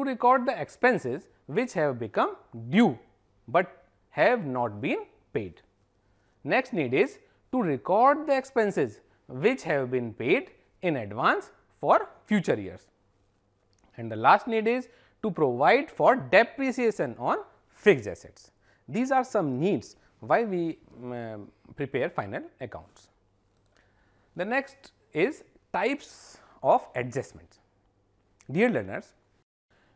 to record the expenses which have become due, but have not been paid. Next need is to record the expenses which have been paid in advance for future years. And the last need is to provide for depreciation on fixed assets. These are some needs why we prepare final accounts. The next is types of adjustments. Dear learners,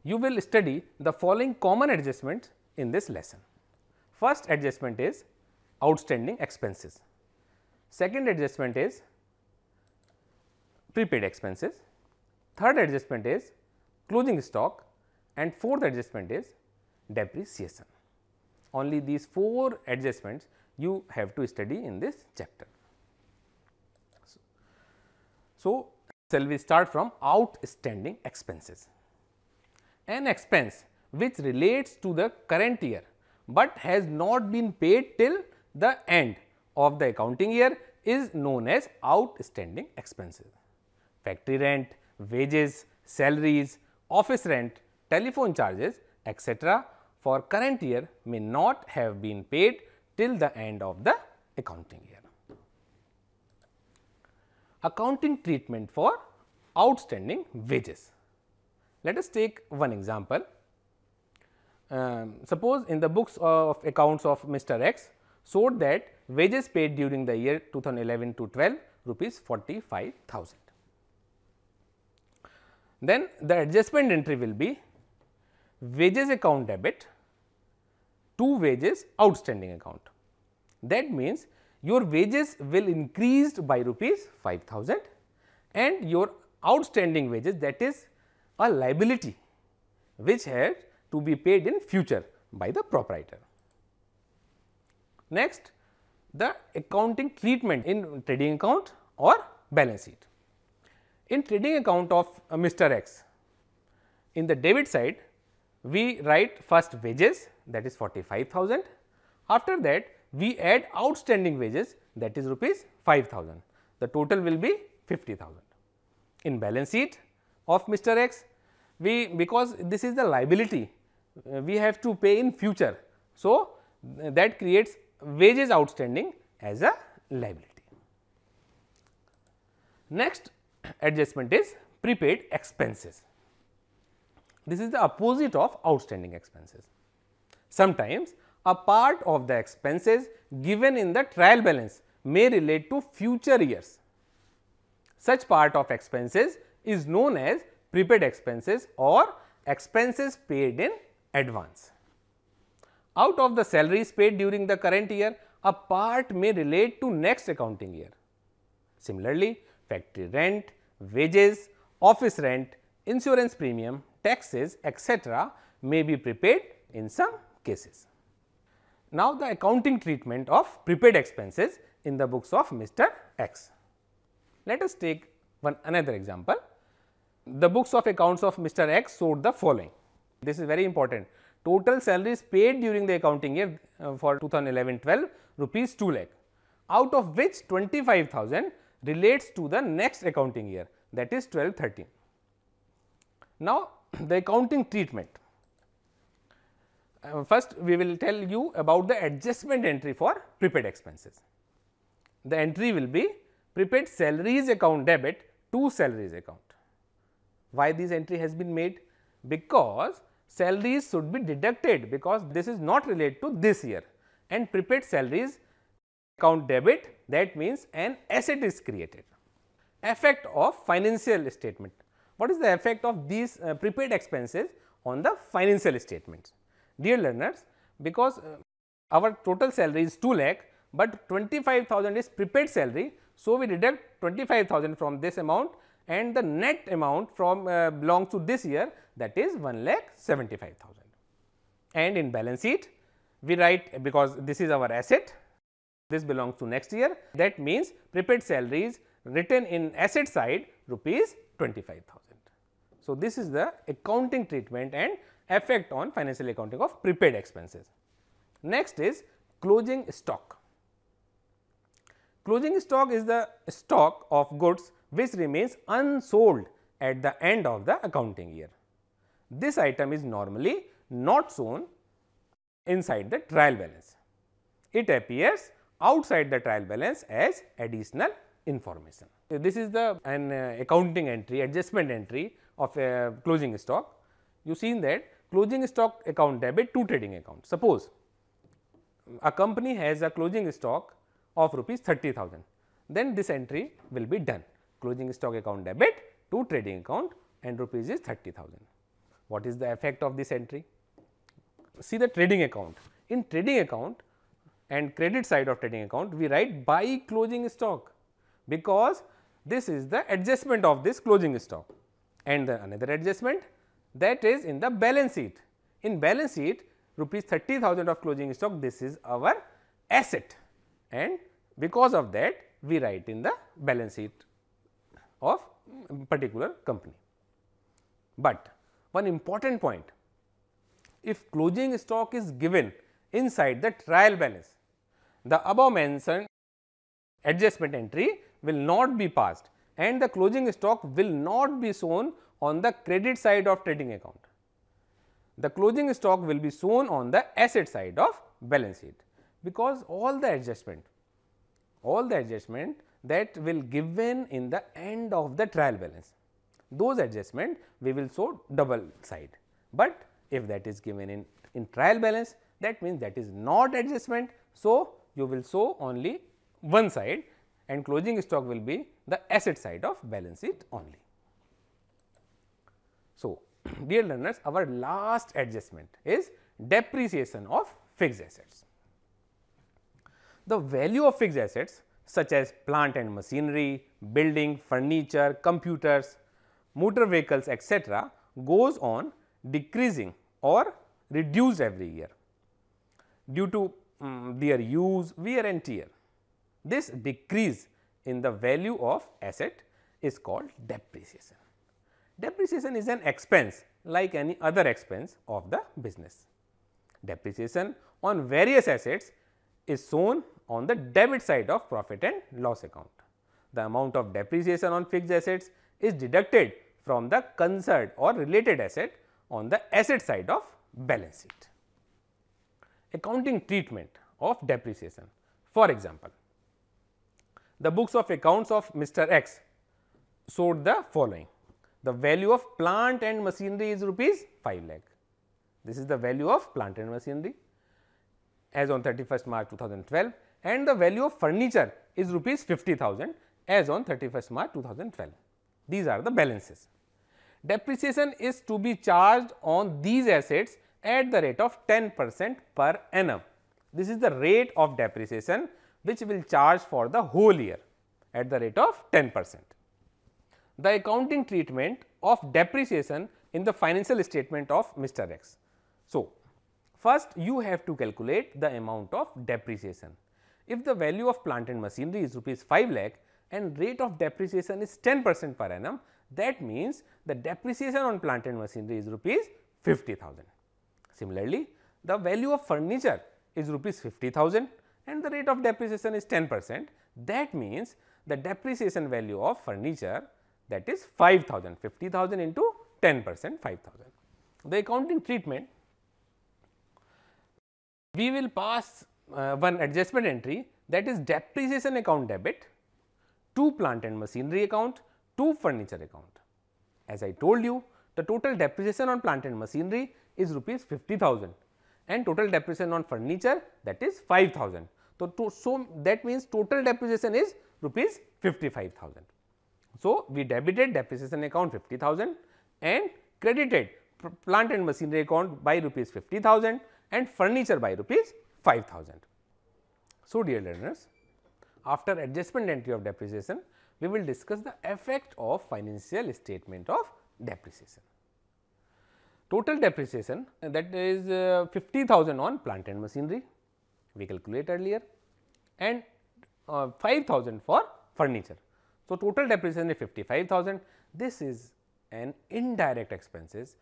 you will study the following common adjustments in this lesson. First adjustment is outstanding expenses. Second adjustment is prepaid expenses. Third adjustment is closing stock, and fourth adjustment is depreciation. Only these 4 adjustments you have to study in this chapter. So, shall we start from outstanding expenses. An expense which relates to the current year, but has not been paid till the end of the accounting year is known as outstanding expenses. Factory rent, wages, salaries, office rent, telephone charges, etc. for current year may not have been paid till the end of the accounting year. Accounting treatment for outstanding wages. Let us take one example. Suppose in the books of accounts of Mr. X showed that wages paid during the year 2011 to 12 rupees 45,000. Then the adjustment entry will be wages account debit to wages outstanding account. That means your wages will increased by rupees 5,000 and your outstanding wages, that is a liability which has to be paid in future by the proprietor. Next, the accounting treatment in trading account or balance sheet. In trading account of Mr. X, in the debit side we write first wages, that is 45,000. After that we add outstanding wages, that is rupees 5,000. The total will be 50,000. In balance sheet of Mr. X, because this is the liability we have to pay in future. So, that creates wages outstanding as a liability. Next adjustment is prepaid expenses. This is the opposite of outstanding expenses. Sometimes a part of the expenses given in the trial balance may relate to future years. Such part of expenses is known as prepaid expenses or expenses paid in advance. Out of the salaries paid during the current year, a part may relate to next accounting year. Similarly, factory rent, wages, office rent, insurance premium, taxes, etc. may be prepaid in some cases. Now, the accounting treatment of prepaid expenses in the books of Mr. X. Let us take another example. The books of accounts of Mr. X showed the following. This is very important. Total salaries paid during the accounting year for 2011-12 rupees 2 lakh, out of which 25,000 relates to the next accounting year, that is 12-13. Now, the accounting treatment. First we will tell you about the adjustment entry for prepaid expenses. The entry will be prepaid salaries account debit to salaries account. Why this entry has been made? Because salaries should be deducted, because this is not related to this year, and prepaid salaries account debit, that means an asset is created. Effect of financial statement. What is the effect of these prepaid expenses on the financial statements? Dear learners, because our total salary is 2 lakh, but 25,000 is prepaid salary. So, we deduct 25,000 from this amount, and the net amount from belongs to this year, that is 1,75,000. And in balance sheet we write, because this is our asset, this belongs to next year, that means prepaid salaries written in asset side rupees 25,000. So, this is the accounting treatment and effect on financial accounting of prepaid expenses. Next is closing stock. Closing stock is the stock of goods which remains unsold at the end of the accounting year. this item is normally not shown inside the trial balance. It appears outside the trial balance as additional information. This is an accounting entry, adjustment entry of a closing stock. You seen that closing stock account debit to trading account. Suppose a company has a closing stock of rupees 30,000, then this entry will be done. Closing stock account debit to trading account and rupees is 30,000. What is the effect of this entry? See the trading account. In trading account and credit side of trading account, we write buy closing stock, because this is the adjustment of this closing stock, and the another adjustment that is in the balance sheet. In balance sheet, rupees 30,000 of closing stock, this is our asset, and because of that we write in the balance sheet of particular company. But one important point, if closing stock is given inside the trial balance, the above mentioned adjustment entry will not be passed and the closing stock will not be shown on the credit side of trading account. The closing stock will be shown on the asset side of balance sheet, because all the adjustment that will given in the end of the trial balance, those adjustment we will show double side, but if that is given in trial balance, that means that is not adjustment. So, you will show only one side and closing stock will be the asset side of balance sheet only. So, dear learners, our last adjustment is depreciation of fixed assets. The value of fixed assets such as plant and machinery, building, furniture, computers, motor vehicles, etc., goes on decreasing or reduced every year due to their use, wear and tear. This decrease in the value of asset is called depreciation. Depreciation is an expense like any other expense of the business. Depreciation on various assets is shown on the debit side of profit and loss account. The amount of depreciation on fixed assets is deducted from the concerned or related asset on the asset side of balance sheet. Accounting treatment of depreciation. For example, the books of accounts of Mr. X showed the following. The value of plant and machinery is rupees 5 lakh. This is the value of plant and machinery as on 31st March 2012, and the value of furniture is rupees 50,000 as on 31st March 2012. These are the balances. Depreciation is to be charged on these assets at the rate of 10% per annum. This is the rate of depreciation which will charge for the whole year at the rate of 10%. The accounting treatment of depreciation in the financial statement of Mr. X. So, first you have to calculate the amount of depreciation. If the value of plant and machinery is rupees 5 lakh and rate of depreciation is 10% per annum, that means the depreciation on plant and machinery is rupees 50,000. Similarly, the value of furniture is rupees 50,000 and the rate of depreciation is 10%. That means the depreciation value of furniture, that is 5,000, 50,000 into 10%, 5,000. The accounting treatment, we will pass one adjustment entry, that is depreciation account debit to plant and machinery account to furniture account. As I told you, the total depreciation on plant and machinery is rupees 50,000 and total depreciation on furniture, that is 5,000. So, that means total depreciation is rupees 55,000. So, we debited depreciation account 50,000 and credited plant and machinery account by rupees 50,000 and furniture by rupees 5,000. So, dear learners, after adjustment entry of depreciation, we will discuss the effect of financial statement of depreciation. Total depreciation, that is 50,000 on plant and machinery, we calculate earlier, and 5,000 for furniture. So, total depreciation is 55,000. This is an indirect expenses.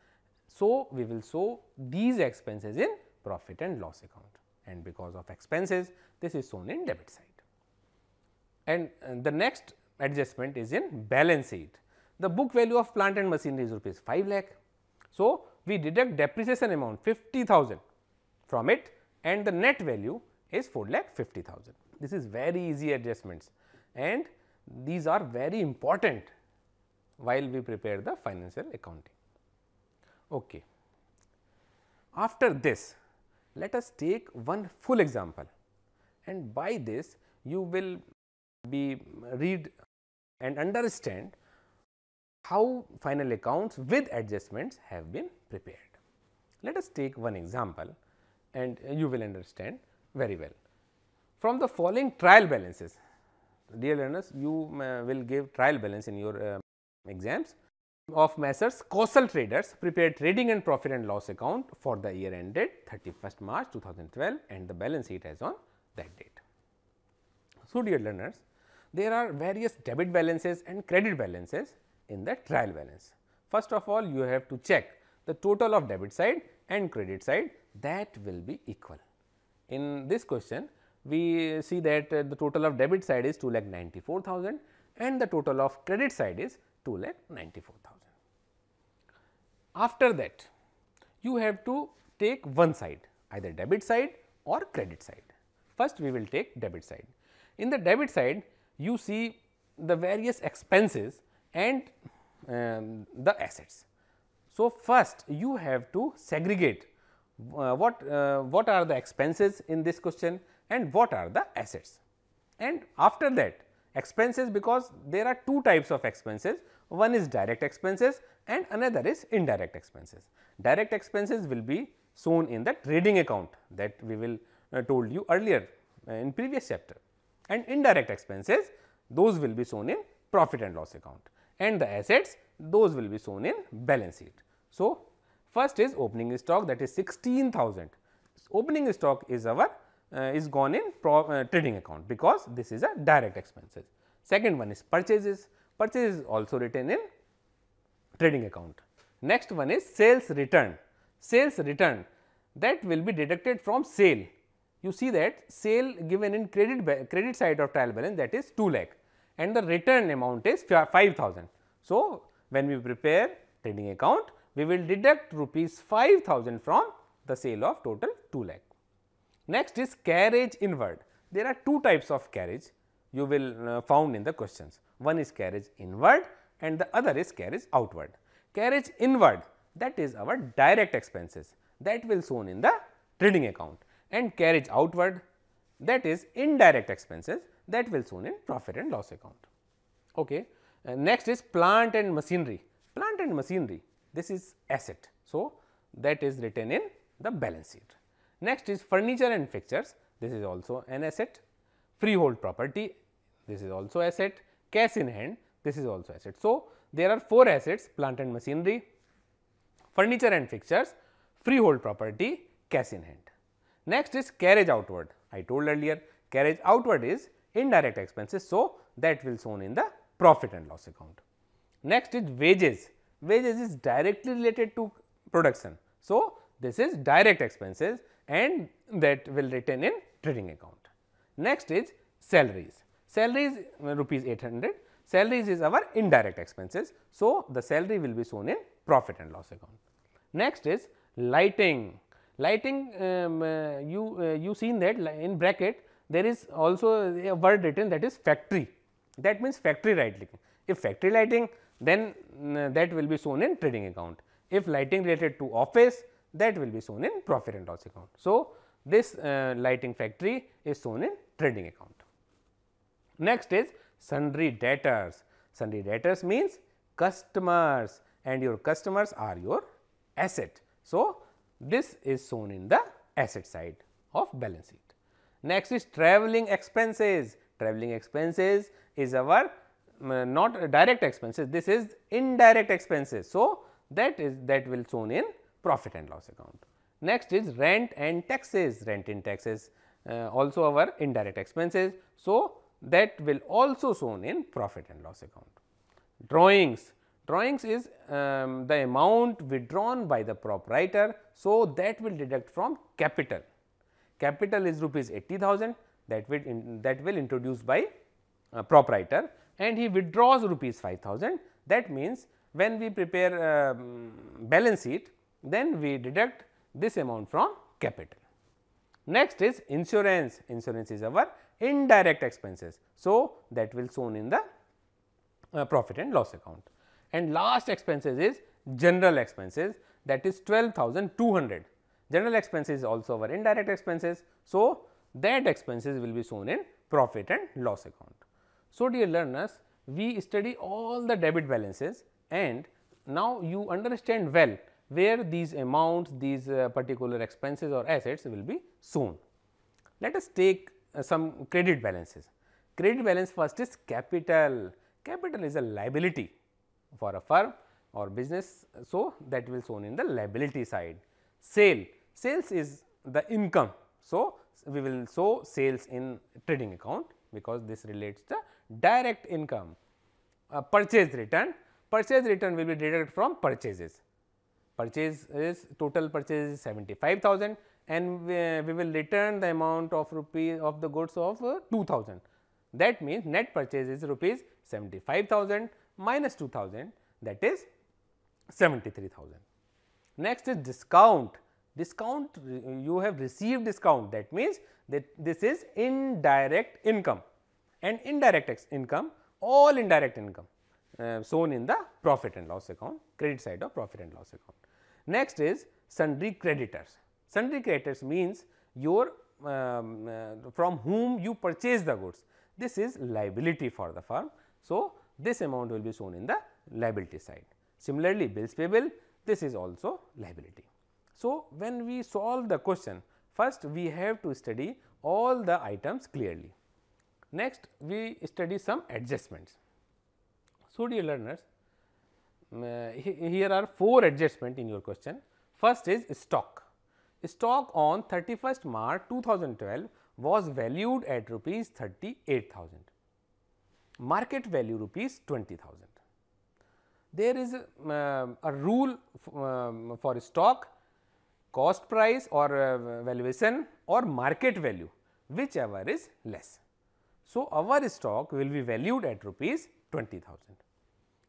So, we will show these expenses in profit and loss account, and because of expenses, this is shown in debit side. And the next adjustment is in balance sheet. The book value of plant and machinery is rupees 5 lakh. So, we deduct depreciation amount 50,000 from it and the net value is 4,50,000. This is very easy adjustments and these are very important while we prepare the financial accounting. Okay. After this, let us take one full example, and by this you will be read and understand how final accounts with adjustments have been prepared. Let us take one example and you will understand very well. From the following trial balances, dear learners, you will give trial balance in your exams of Messrs Kaushal Traders prepared trading and profit and loss account for the year ended 31st March 2012 and the balance sheet as on that date. So, dear learners, there are various debit balances and credit balances in the trial balance. First of all, you have to check the total of debit side and credit side, that will be equal. In this question, we see that the total of debit side is 2,94,000 and the total of credit side is 2,94,000. After that, you have to take one side, either debit side or credit side. First, we will take debit side. In the debit side, you see the various expenses and the assets. So, first you have to segregate what are the expenses in this question and what are the assets. And after that, expenses, because there are two types of expenses, one is direct expenses and another is indirect expenses. Direct expenses will be shown in the trading account that we will told you earlier in previous chapter, and indirect expenses, those will be shown in profit and loss account, and the assets, those will be shown in balance sheet. So, first is opening stock, that is 16,000. Opening stock is our is gone in trading account, because this is a direct expenses. Second one is purchases, purchase is also written in trading account. Next one is sales return, sales return, that will be deducted from sale. You see that sale given in credit side of trial balance, that is 2 lakh and the return amount is 5,000. So, when we prepare trading account, we will deduct rupees 5,000 from the sale of total 2 lakh. Next is carriage inward. There are two types of carriage you will found in the questions. One is carriage inward and the other is carriage outward. Carriage inward, that is our direct expenses, that will shown in the trading account, and carriage outward, that is indirect expenses, that will shown in profit and loss account. Okay. Next is plant and machinery. Plant and machinery, this is asset. So, that is written in the balance sheet. Next is furniture and fixtures, this is also an asset. Freehold property, this is also asset. Cash in hand, this is also asset. So, there are 4 assets: plant and machinery, furniture and fixtures, freehold property, cash in hand. Next is carriage outward. I told earlier, carriage outward is indirect expenses. So, that will shown in the profit and loss account. Next is wages. Wages is directly related to production. So, this is direct expenses and that will written in trading account. Next is salaries. Salaries rupees 800. Salaries is our indirect expenses. So, the salary will be shown in profit and loss account. Next is lighting. Lighting, you seen that in bracket there is also a word written, that is factory, that means factory lighting. If factory lighting, then that will be shown in trading account. If lighting related to office, that will be shown in profit and loss account. So, this lighting factory is shown in trading account. Next is sundry debtors. Sundry debtors means customers, and your customers are your asset. So, this is shown in the asset side of balance sheet. Next is travelling expenses. Travelling expenses is our not direct expenses, this is indirect expenses. So, that will shown in profit and loss account. Next is rent and taxes. Rent and taxes also our indirect expenses. So, that will also shown in profit and loss account. Drawings. Drawings is the amount withdrawn by the proprietor. So, that will deduct from capital. Capital is rupees 80,000, that will introduced by proprietor, and he withdraws rupees 5,000. That means, when we prepare balance sheet, then we deduct this amount from capital. Next is insurance. Insurance is our indirect expenses. So, that will shown in the profit and loss account. And last expenses is general expenses, that is 12,200. General expenses is also our indirect expenses. So, that expenses will be shown in profit and loss account. So, dear learners, we study all the debit balances, and now you understand well where these amounts, these particular expenses or assets will be shown. Let us take some credit balances. Credit balance first is capital. Capital is a liability for a firm or business. So, that will shown in the liability side. Sales is the income. So, we will show sales in trading account, because this relates the direct income. Purchase return will be deducted from purchases. Purchase is total purchase is 75,000, and we will return the amount of rupees of the goods of 2,000. That means net purchase is rupees 75,000 minus 2,000, that is 73,000. Next is discount. Discount, you have received discount, that means that this is indirect income, and indirect income, all indirect income shown in the profit and loss account, credit side of profit and loss account. Next is sundry creditors. Sundry creditors means your from whom you purchase the goods. This is liability for the firm. So, this amount will be shown in the liability side. Similarly, bills payable, this is also liability. So, when we solve the question, first we have to study all the items clearly. Next, we study some adjustments. So, dear learners, here are 4 adjustments in your question. First is stock. Stock on 31st March 2012 was valued at rupees 38,000. Market value rupees 20,000. There is a rule for stock: cost price or valuation or market value, whichever is less. So, our stock will be valued at rupees 20,000.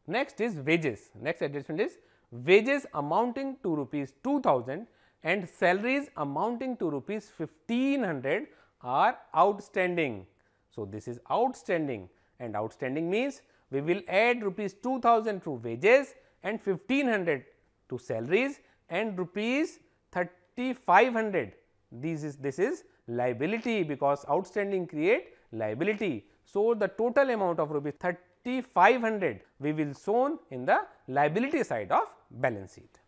Next is wages. Next adjustment is wages amounting to rupees 2,000 and salaries amounting to rupees 1,500 are outstanding. So, this is outstanding, and outstanding means we will add rupees 2,000 to wages and 1,500 to salaries and rupees 3,500. This is liability, because outstanding create liability. So, the total amount of rupees 3,500 we will shown in the liability side of balance sheet.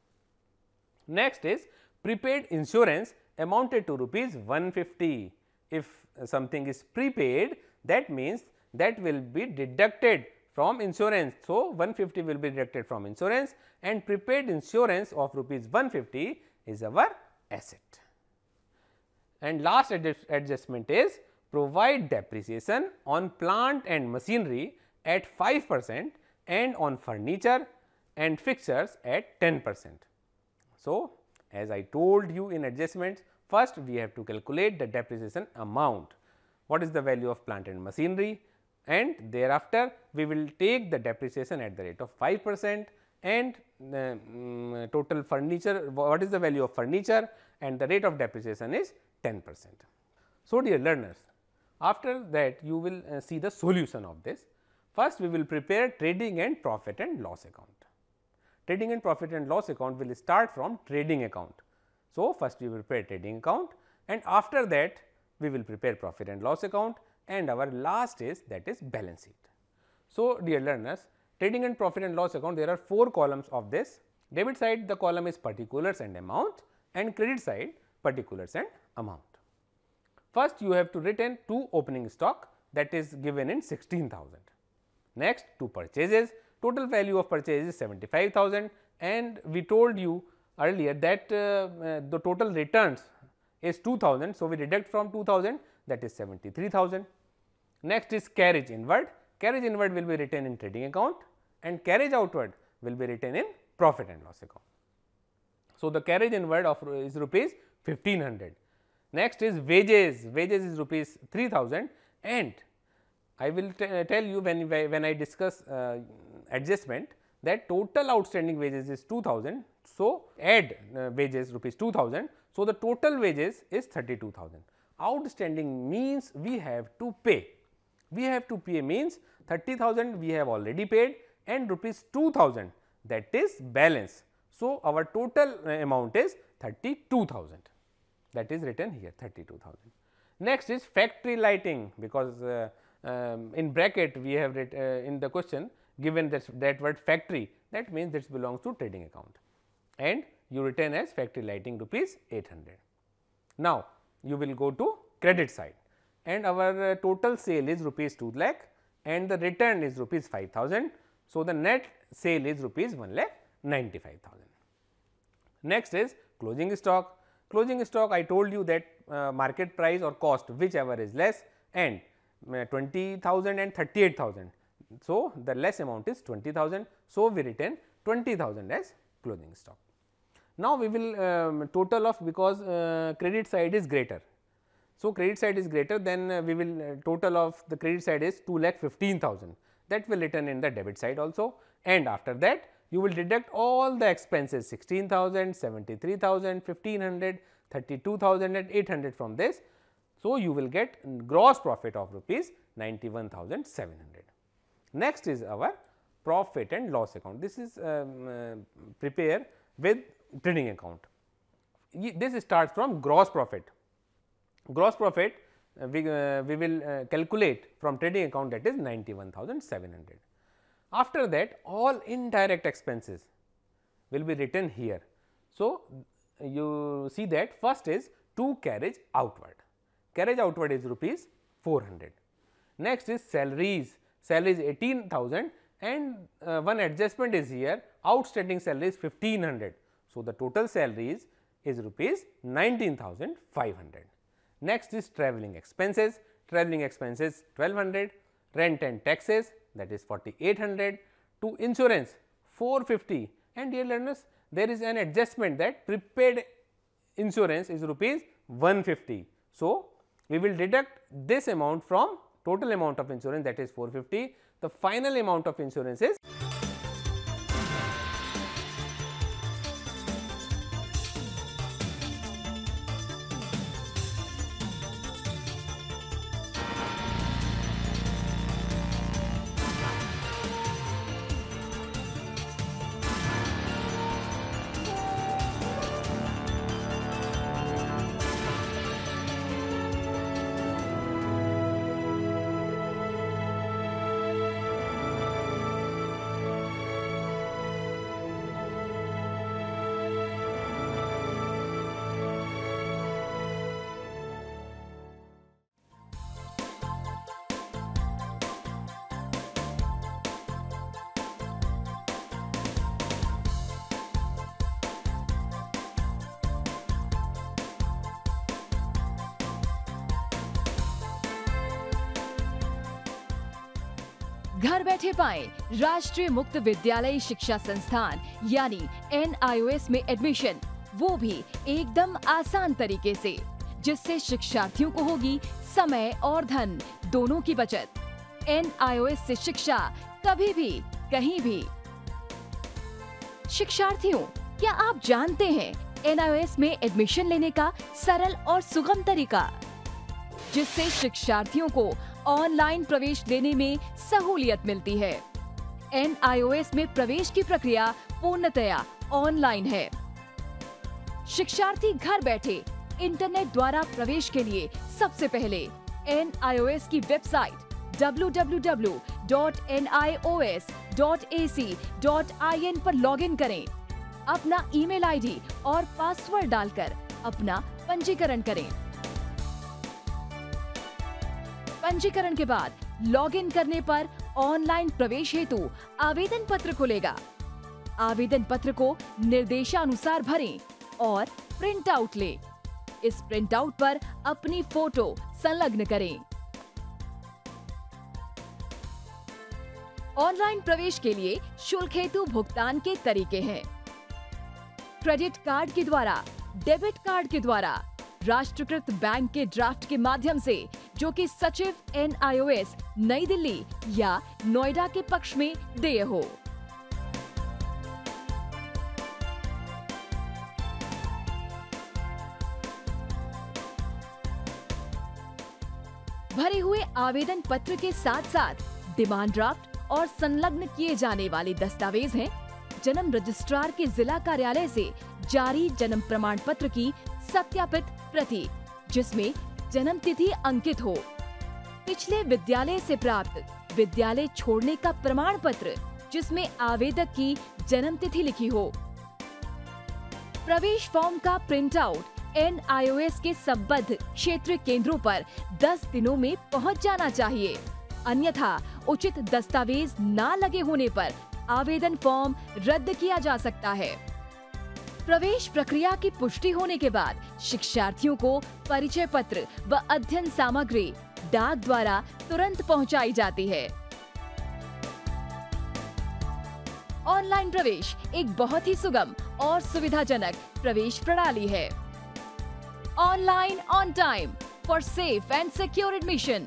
Next is prepaid insurance amounted to rupees 150. If something is prepaid, that means that will be deducted from insurance. So, 150 will be deducted from insurance, and prepaid insurance of rupees 150 is our asset. And last adjustment is provide depreciation on plant and machinery at 5% and on furniture and fixtures at 10%. So, as I told you in adjustments, first we have to calculate the depreciation amount. What is the value of plant and machinery, and thereafter we will take the depreciation at the rate of 5% and total furniture, what is the value of furniture, and the rate of depreciation is 10%. So, dear learners, after that you will see the solution of this. First we will prepare trading and profit and loss account. Trading and profit and loss account will start from trading account. So, first we will prepare trading account, and after that we will prepare profit and loss account, and our last is, that is balance sheet. So, dear learners, trading and profit and loss account, there are 4 columns of this. Debit side, the column is particulars and amount, and credit side particulars and amount. First you have to retain 2 opening stock, that is given in 16,000. Next 2 purchases, total value of purchase is 75,000, and we told you earlier that the total returns is 2,000. So, we deduct from 2,000, that is 73,000. Next is carriage inward. Carriage inward will be written in trading account, and carriage outward will be written in profit and loss account. So, the carriage inward of is rupees 1,500. Next is wages. Wages is rupees 3,000, and I will tell you when I discuss adjustment, that total outstanding wages is 2,000. So, add wages rupees 2000. So, the total wages is 32,000. Outstanding means we have to pay. We have to pay means 30,000 we have already paid and rupees 2,000, that is balance. So, our total amount is 32,000, that is written here 32,000. Next is factory lighting, because in bracket we have in the question given that word factory, that means this belongs to trading account, and you return as factory lighting rupees 800. Now, you will go to credit side and our total sale is rupees 2 lakh and the return is rupees 5,000. So, the net sale is rupees 1,95,000. Next is closing stock. Closing stock, I told you that market price or cost whichever is less, and 20,000 and 38,000. So, the less amount is 20,000. So, we return 20,000 as closing stock. Now, we will total of, because credit side is greater. So, credit side is greater, then we will total of the credit side is 2,15,000, that will return in the debit side also, and after that you will deduct all the expenses 16,000, 73,000, 1,500, 32,000 and 800 from this. So, you will get gross profit of rupees 91,700. Next is our profit and loss account. This is prepare with trading account. This starts from gross profit. Gross profit we will calculate from trading account, that is 91,700. After that, all indirect expenses will be written here. So, you see that first is to carriage outward. Carriage outward is rupees 400. Next is salaries. Salary is 18,000 and one adjustment is here, outstanding salary is 1,500. So, the total salaries is rupees 19,500. Next is travelling expenses. Travelling expenses 1,200, rent and taxes, that is 4,800, to insurance 450, and dear learners, there is an adjustment that prepaid insurance is rupees 150. So, we will deduct this amount from total amount of insurance, that is 450. The final amount of insurance is घर बैठे पाएं राष्ट्रीय मुक्त विद्यालय शिक्षा संस्थान यानी NIOS में एडमिशन, वो भी एकदम आसान तरीके से, जिससे शिक्षार्थियों को होगी समय और धन दोनों की बचत। NIOS से शिक्षा कभी भी कहीं भी। शिक्षार्थियों, क्या आप जानते हैं NIOS में एडमिशन लेने का सरल और सुगम तरीका, जिससे शिक्षार्थियों को ऑनलाइन प्रवेश लेने में सहूलियत मिलती है। NIOS में प्रवेश की प्रक्रिया पूर्णतया ऑनलाइन है। शिक्षार्थी घर बैठे इंटरनेट द्वारा प्रवेश के लिए सबसे पहले NIOS की वेबसाइट www.nios.ac.in पर लॉगिन करें। अपना ईमेल आईडी और पासवर्ड डालकर अपना पंजीकरण करें। पंजीकरण के बाद लॉगिन करने पर ऑनलाइन प्रवेश हेतु आवेदन पत्र खुलेगा। आवेदन पत्र को निर्देशानुसार भरें और प्रिंट आउट लें। इस प्रिंट आउट पर अपनी फोटो संलग्न करें। ऑनलाइन प्रवेश के लिए शुल्क हेतु भुगतान के तरीके हैं: क्रेडिट कार्ड के द्वारा, डेबिट कार्ड के द्वारा, राष्ट्रीयकृत बैंक के ड्राफ्ट के माध्यम से, जो कि सचिव NIOS नई दिल्ली या नोएडा के पक्ष में देय हो। भरे हुए आवेदन पत्र के साथ साथ डिमांड ड्राफ्ट और संलग्न किए जाने वाले दस्तावेज हैं जन्म रजिस्ट्रार के जिला कार्यालय से जारी जन्म प्रमाण पत्र की सत्यापित प्रति, जिसमें जन्म तिथि अंकित हो, पिछले विद्यालय से प्राप्त विद्यालय छोड़ने का प्रमाण पत्र जिसमें आवेदक की जन्म तिथि लिखी हो, प्रवेश फॉर्म का प्रिंट आउट NIOS के संबद्ध क्षेत्रीय केंद्रों पर 10 दिनों में पहुंच जाना चाहिए, अन्यथा उचित दस्तावेज न लगे होने पर आवेदन फॉर्म रद्द किया जा सकता है। प्रवेश प्रक्रिया की पुष्टि होने के बाद शिक्षार्थियों को परिचय पत्र व अध्ययन सामग्री डाक द्वारा तुरंत पहुंचाई जाती है। ऑनलाइन प्रवेश एक बहुत ही सुगम और सुविधाजनक प्रवेश प्रणाली है। Online on time for safe and secure admission.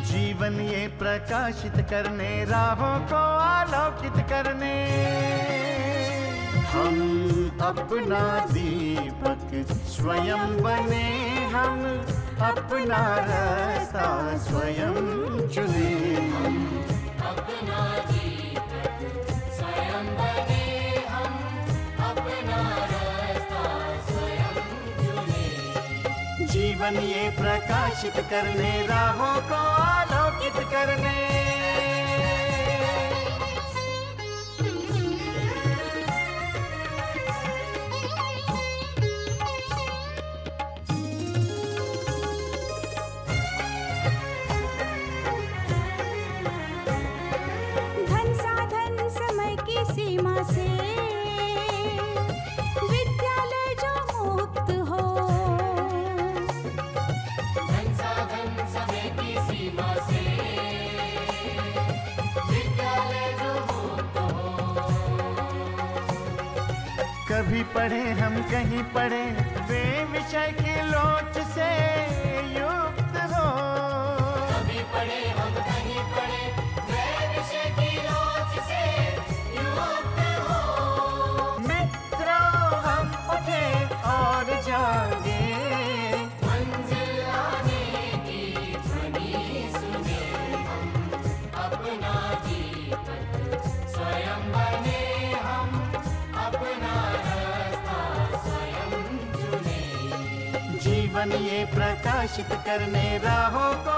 जीवन ये प्रकाशित करने, राहों को आलोकित करने, हम अपना दीपक स्वयं बने, हम अपना रास्ता स्वयं चुने। अपना दीपक स्वयं बने, हम अपना रास्ता स्वयं चुने। जीवन ये प्रकाशित करने, राहों को आलोकित करने। धन साधन समय की सीमा से विद्यालय जो मुक्त हो, धन साधन समय की सीमा से विद्यालय जो मुक्त हो। कभी पढ़े हम कहीं पढ़े, वे विषय की लोच से युक्त हो। कभी पढ़े हम कहीं पढ़े, वे विषय की लोच से युक्त हो। मित्रों हम उठे और जागे, मंजिल आने की ध्वनि सुने, हम अपना दीपक स्वयं बने, हम अपना रास्ता स्वयं चुने। जीवन ये प्रकाशित करने, राहों को